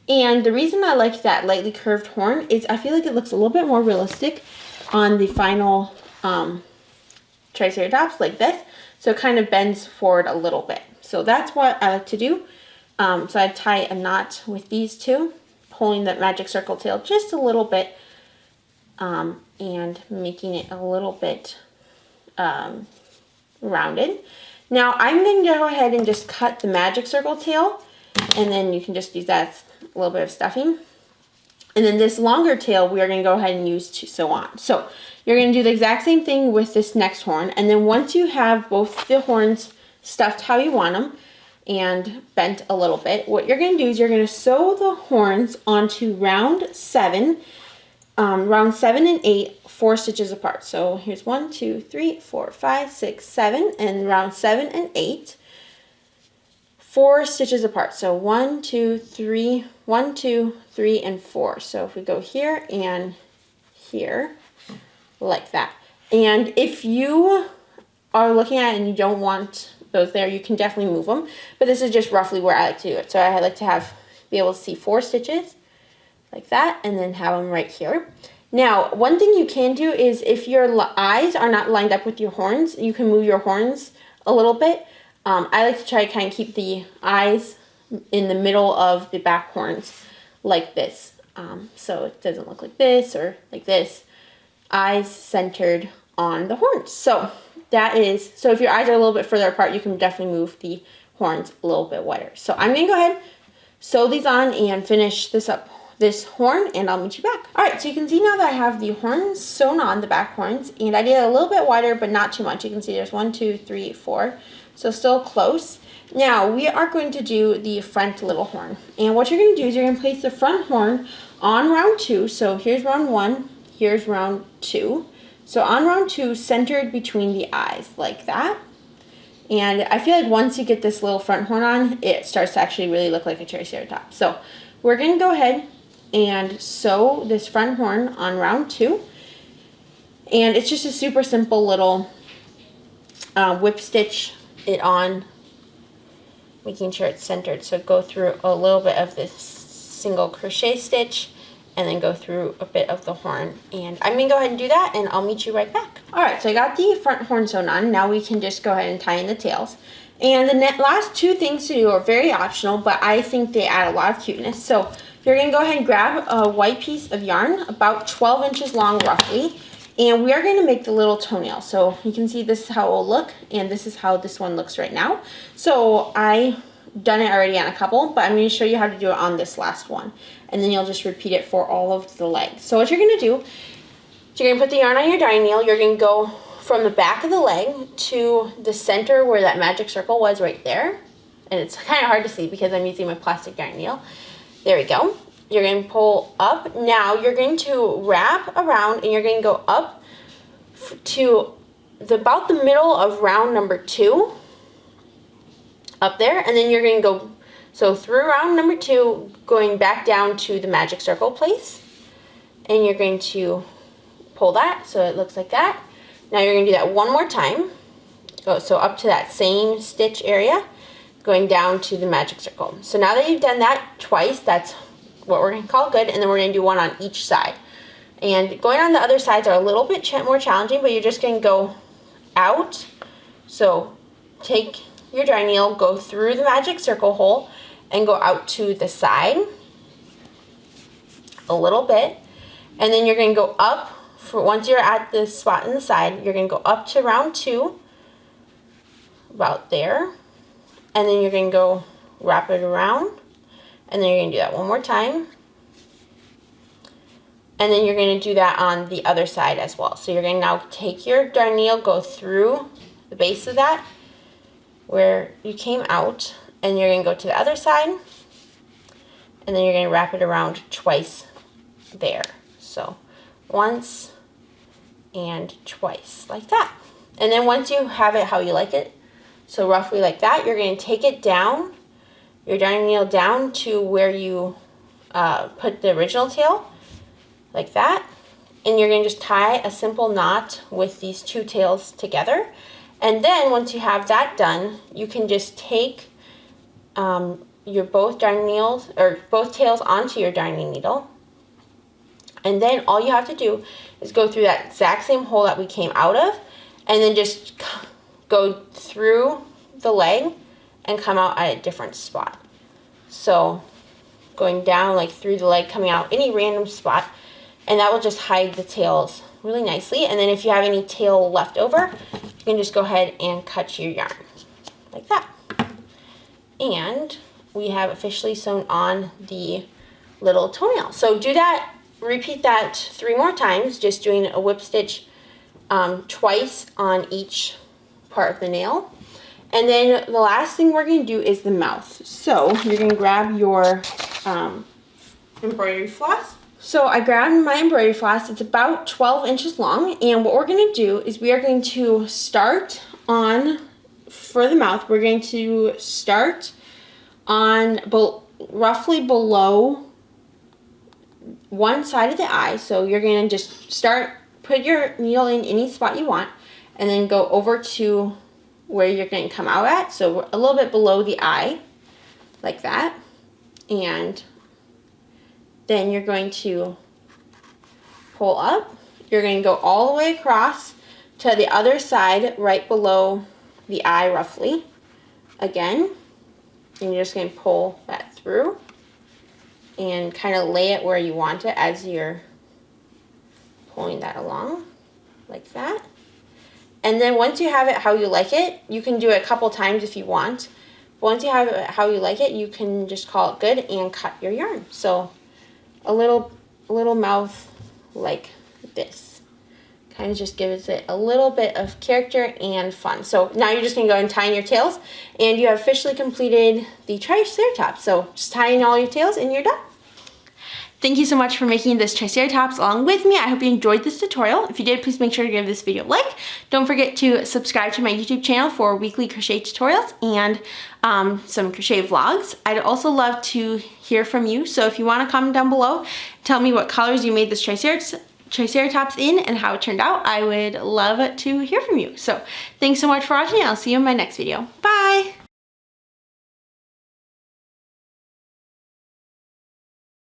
And the reason I like that lightly curved horn is I feel like it looks a little bit more realistic on the final Triceratops like this. So it kind of bends forward a little bit. So that's what I like to do. So I tie a knot with these two, pulling that magic circle tail just a little bit and making it a little bit rounded. Now I'm going to go ahead and just cut the magic circle tail, and then you can just use that as a little bit of stuffing. And then this longer tail we are going to go ahead and use to sew on. So you're going to do the exact same thing with this next horn, and then once you have both the horns stuffed how you want them and bent a little bit, what you're going to do is you're going to sew the horns onto round 7 and 8, 4 stitches apart. So here's 1, 2, 3, 4, 5, 6, 7, and round 7 and 8, 4 stitches apart. So 1, 2, 3, 1, 2, 3, and 4. So if we go here and here, like that. And if you are looking at it and you don't want those there, you can definitely move them, but this is just roughly where I like to do it. So I like to be able to see 4 stitches like that, and then have them right here. Now one thing you can do is if your eyes are not lined up with your horns, you can move your horns a little bit. I like to try to kind of keep the eyes in the middle of the back horns like this, so it doesn't look like this or like this. Eyes centered on the horns. So that is, so if your eyes are a little bit further apart, you can definitely move the horns a little bit wider. So I'm going to go ahead, sew these on, and finish this horn, and I'll meet you back. All right, so you can see now that I have the horns sewn on, the back horns, and I did it a little bit wider, but not too much. You can see there's 1, 2, 3, 4, so still close. Now we are going to do the front little horn, and what you're going to do is you're going to place the front horn on round 2. So here's round 1, here's round 2. So on round 2, centered between the eyes, like that. And I feel like once you get this little front horn on, it starts to actually really look like a Triceratops. So we're going to go ahead and sew this front horn on round 2. And it's just a super simple little whip stitch it on, making sure it's centered. So go through a little bit of this single crochet stitch, and then go through a bit of the horn. And I'm going to go ahead and do that, and I'll meet you right back. Alright, so I got the front horn sewn on. Now we can just go ahead and tie in the tails. And the last 2 things to do are very optional, but I think they add a lot of cuteness. So you're going to go ahead and grab a white piece of yarn, about 12 inches long roughly, and we are going to make the little toenail. So you can see this is how it will look, and this is how this one looks right now. So I've done it already on a couple, but I'm going to show you how to do it on this last one. And then you'll just repeat it for all of the legs. So what you're going to do is you're going to put the yarn on your darning needle. You're going to go from the back of the leg to the center where that magic circle was right there. And it's kind of hard to see because I'm using my plastic darning needle. There we go. You're going to pull up. Now you're going to wrap around, and you're going to go up to about the middle of round number 2. Up there. And then you're going to go through round number 2, going back down to the magic circle place, and you're going to pull that so it looks like that. Now you're going to do that one more time. So up to that same stitch area, going down to the magic circle. So now that you've done that twice, that's what we're going to call good, and then we're going to do one on each side. And going on the other sides are a little bit more challenging, but you're just going to go out. So take your darning needle, go through the magic circle hole, and go out to the side a little bit, and then you're going to go up once you're at this spot in the side, you're going to go up to round 2, about there, and then you're going to go wrap it around, and then you're going to do that one more time, and then you're going to do that on the other side as well. So you're going to now take your darn needle, go through the base of that where you came out, and you're going to go to the other side, and then you're going to wrap it around twice there. So once and twice, like that. And then once you have it how you like it, so roughly like that, you're going to take it down, your darning needle down to where you put the original tail, like that. And you're going to just tie a simple knot with these 2 tails together. And then once you have that done, you can just take your both darning needles, or both tails, onto your darning needle. And then all you have to do is go through that exact same hole that we came out of, and then just go through the leg and come out at a different spot. So going down like through the leg, coming out any random spot, and that will just hide the tails really nicely. And then if you have any tail left over, you can just go ahead and cut your yarn like that. And we have officially sewn on the little toenail. So do that, repeat that 3 more times, just doing a whip stitch twice on each part of the nail. And then the last thing we're going to do is the mouth. So you're going to grab your embroidery floss. So I grabbed my embroidery floss. It's about 12 inches long. And what we're going to do is we are going to start on, for the mouth, we're going to start on roughly below one side of the eye. So you're going to just start, put your needle in any spot you want, and then go over to where you're going to come out at. So a little bit below the eye, like that. And then you're going to pull up. You're going to go all the way across to the other side, right below the eye roughly, again. And you're just going to pull that through and kind of lay it where you want it as you're pulling that along, like that. And then once you have it how you like it, you can do it a couple times if you want. But once you have it how you like it, you can just call it good and cut your yarn. So a little mouth like this. Kind of just gives it a little bit of character and fun. So now you're just going to go and tie in your tails, and you have officially completed the Triceratops. So just tie in all your tails and you're done. Thank you so much for making this Triceratops along with me. I hope you enjoyed this tutorial. If you did, please make sure to give this video a like. Don't forget to subscribe to my YouTube channel for weekly crochet tutorials and some crochet vlogs. I'd also love to hear from you. So if you want to comment down below, tell me what colors you made this Triceratops in and how it turned out. I would love to hear from you. So thanks so much for watching. I'll see you in my next video. Bye!